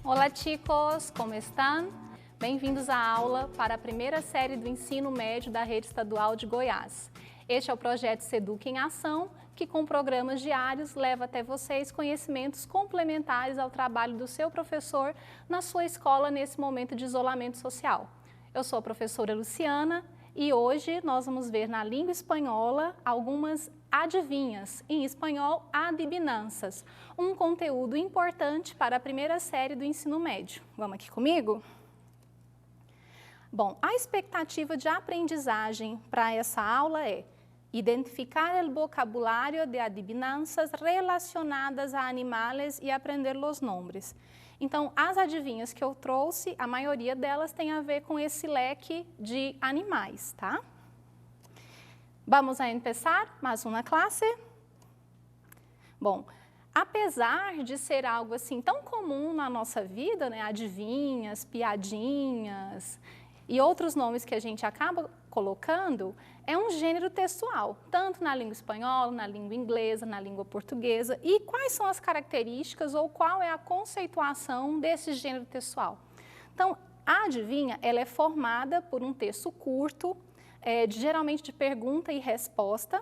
Olá chicos, como estão? Bem-vindos à aula para a primeira série do ensino médio da Rede Estadual de Goiás. Este é o projeto Seduc em Ação, que com programas diários leva até vocês conhecimentos complementares ao trabalho do seu professor na sua escola nesse momento de isolamento social. Eu sou a professora Luciana e hoje nós vamos ver na língua espanhola algumas adivinhas, em espanhol, adivinanças, um conteúdo importante para a primeira série do ensino médio. Vamos aqui comigo? Bom, a expectativa de aprendizagem para essa aula é identificar o vocabulário de adivinanças relacionadas a animais e aprender os nomes. Então, as adivinhas que eu trouxe, a maioria delas tem a ver com esse leque de animais, tá? Vamos a começar mais uma classe? Bom, apesar de ser algo assim tão comum na nossa vida, né, adivinhas, piadinhas e outros nomes que a gente acaba colocando, é um gênero textual, tanto na língua espanhola, na língua inglesa, na língua portuguesa. E quais são as características ou qual é a conceituação desse gênero textual? Então, a adivinha, ela é formada por um texto curto, geralmente de pergunta e resposta,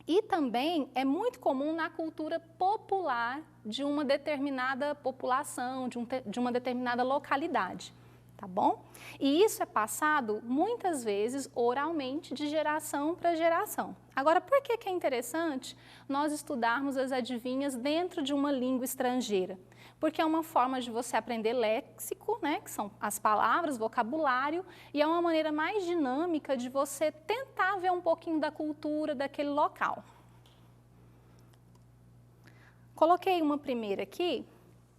e também é muito comum na cultura popular de uma determinada população, de uma determinada localidade, tá bom? E isso é passado muitas vezes oralmente de geração para geração. Agora, por que é interessante nós estudarmos as adivinhas dentro de uma língua estrangeira? Porque é uma forma de você aprender léxico, né, que são as palavras, vocabulário, e é uma maneira mais dinâmica de você tentar ver um pouquinho da cultura daquele local. Coloquei uma primeira aqui,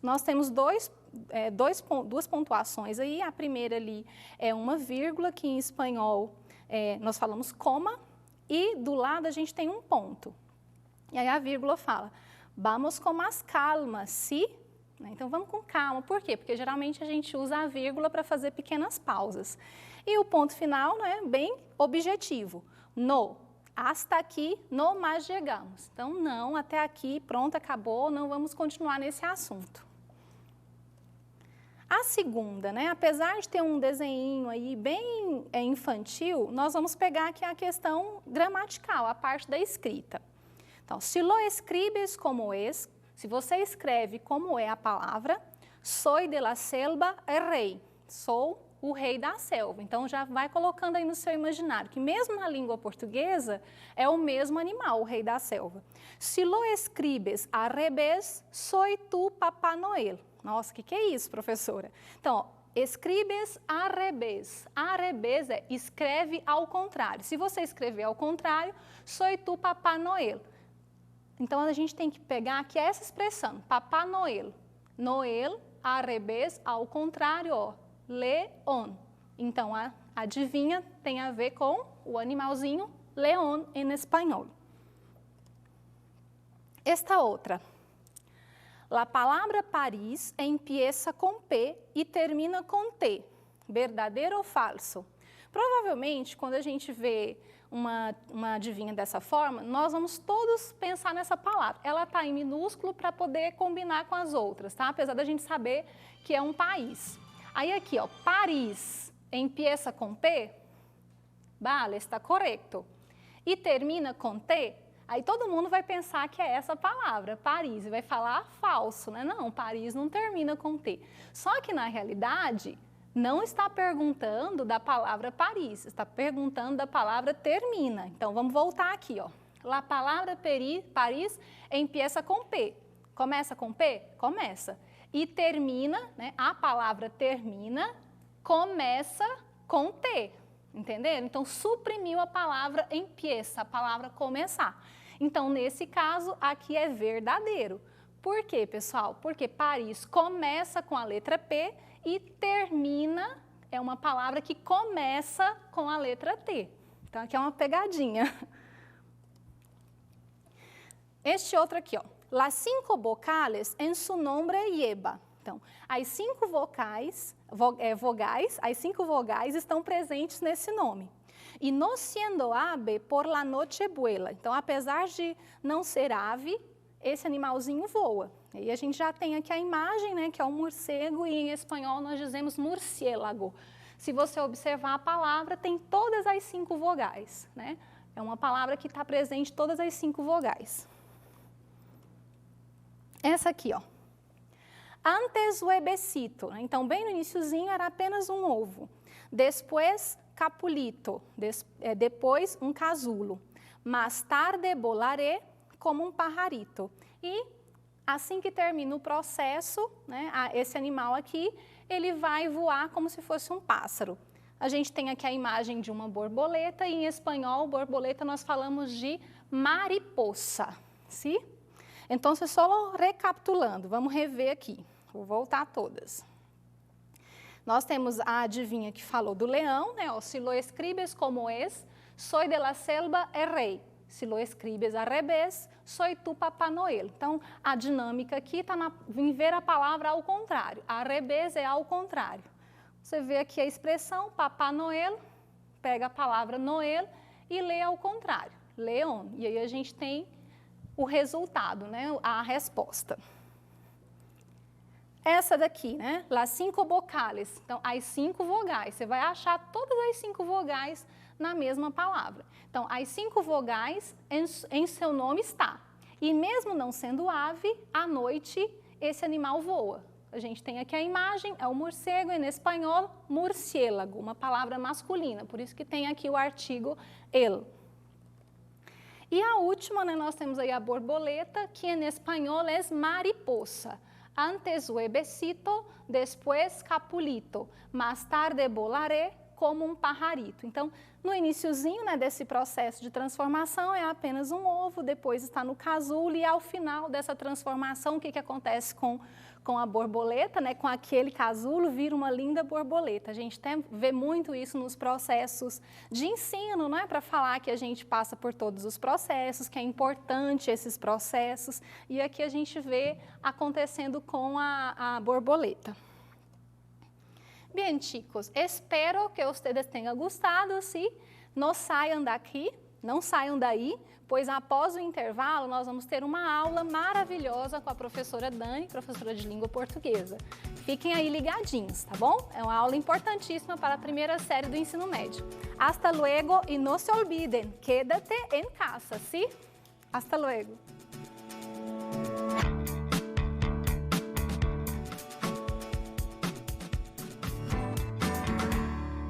nós temos duas pontuações aí, a primeira ali é uma vírgula, que em espanhol nós falamos coma, e do lado a gente tem um ponto. E aí a vírgula fala, vamos com mais calma, ¿sí? Então, vamos com calma. Por quê? Porque geralmente a gente usa a vírgula para fazer pequenas pausas. E o ponto final, né, bem objetivo. No, hasta aqui, no mais chegamos. Então, não, até aqui, pronto, acabou, não vamos continuar nesse assunto. A segunda, né, apesar de ter um desenho aí bem infantil, nós vamos pegar aqui a questão gramatical, a parte da escrita. Então, se lo escribes como es, se você escreve como é a palavra, soy de la selva el rei, sou o rei da selva. Então, já vai colocando aí no seu imaginário, que mesmo na língua portuguesa, é o mesmo animal, o rei da selva. Se lo escribes al revés, soy tu Papá Noel. Nossa, o que é isso, professora? Então, escribes al revés. Al revés é escreve ao contrário. Se você escrever ao contrário, soy tu Papá Noel. Então, a gente tem que pegar aqui essa expressão, Papá Noel. Noel, al revés, ao contrário, ó, león. Então, a adivinha tem a ver com o animalzinho león em espanhol. Esta outra. La palavra Paris empieza com P e termina com T. Verdadeiro ou falso? Provavelmente, quando a gente vê uma adivinha dessa forma, nós vamos todos pensar nessa palavra. Ela está em minúsculo para poder combinar com as outras, tá? Apesar da gente saber que é um país. Aí aqui, ó, Paris empieza com P, vale, está correto. E termina com T, aí todo mundo vai pensar que é essa palavra, Paris, e vai falar falso, né? Não, Paris não termina com T. Só que na realidade, não está perguntando da palavra Paris, está perguntando da palavra termina. Então, vamos voltar aqui, ó. A palavra Paris empieza com P. Começa com P? Começa. E termina, né? A palavra termina, começa com T. Entenderam? Então, suprimiu a palavra empieza, a palavra começar. Então, nesse caso, aqui é verdadeiro. Por quê, pessoal? Porque Paris começa com a letra P e termina, é uma palavra que começa com a letra T. Então, aqui é uma pegadinha. Este outro aqui, ó. Las 5 vocales en su nombre lleva. Então, as 5 vogais, as 5 vogais estão presentes nesse nome. E no siendo ave, por la noche vuela. Então, apesar de não ser ave, esse animalzinho voa. E a gente já tem aqui a imagem, né, que é um morcego, e em espanhol nós dizemos murciélago. Se você observar a palavra, tem todas as 5 vogais, né? É uma palavra que está presente todas as 5 vogais. Essa aqui, ó. Antes huevecito. Então, bem no iniciozinho era apenas um ovo. Depois, capulito. Depois, um casulo. Mais tarde, volaré como um pajarito. E assim que termina o processo, né, esse animal aqui, ele vai voar como se fosse um pássaro. A gente tem aqui a imagem de uma borboleta, e em espanhol, borboleta, nós falamos de mariposa, sim? Então, só recapitulando, vamos rever aqui. Vou voltar todas. Nós temos a adivinha que falou do leão, né? Se lo escribes como es, soy de la selva el rey. Se lo escribes al revés, soy tu Papá Noel. Então, a dinâmica aqui está em ver a palavra ao contrário. Al revés é ao contrário. Você vê aqui a expressão Papá Noel, pega a palavra Noel e lê ao contrário, león. E aí a gente tem o resultado, né? A resposta. Essa daqui, né? Las 5 vocales. Então, as 5 vogais. Você vai achar todas as 5 vogais na mesma palavra. Então, as 5 vogais em seu nome está. E mesmo não sendo ave, à noite esse animal voa. A gente tem aqui a imagem, é o morcego, em espanhol, murciélago, uma palavra masculina, por isso que tem aqui o artigo el. E a última, né, nós temos aí a borboleta, que em espanhol é mariposa. Antes huevecito, después capulito, más tarde volaré como um pajarito. Então, no iniciozinho, né, desse processo de transformação é apenas um ovo, depois está no casulo, e ao final dessa transformação, o que acontece com a borboleta, né, com aquele casulo, vira uma linda borboleta. A gente vê muito isso nos processos de ensino, né, para falar que a gente passa por todos os processos, que é importante esses processos, e aqui a gente vê acontecendo com a borboleta. Bien, chicos, espero que ustedes tenham gostado, sim? Não saiam daqui, não saiam daí, pois após o intervalo nós vamos ter uma aula maravilhosa com a professora Dani, professora de língua portuguesa. Fiquem aí ligadinhos, tá bom? É uma aula importantíssima para a primeira série do ensino médio. Hasta luego e não se olviden, quédate em casa, sim? Hasta luego.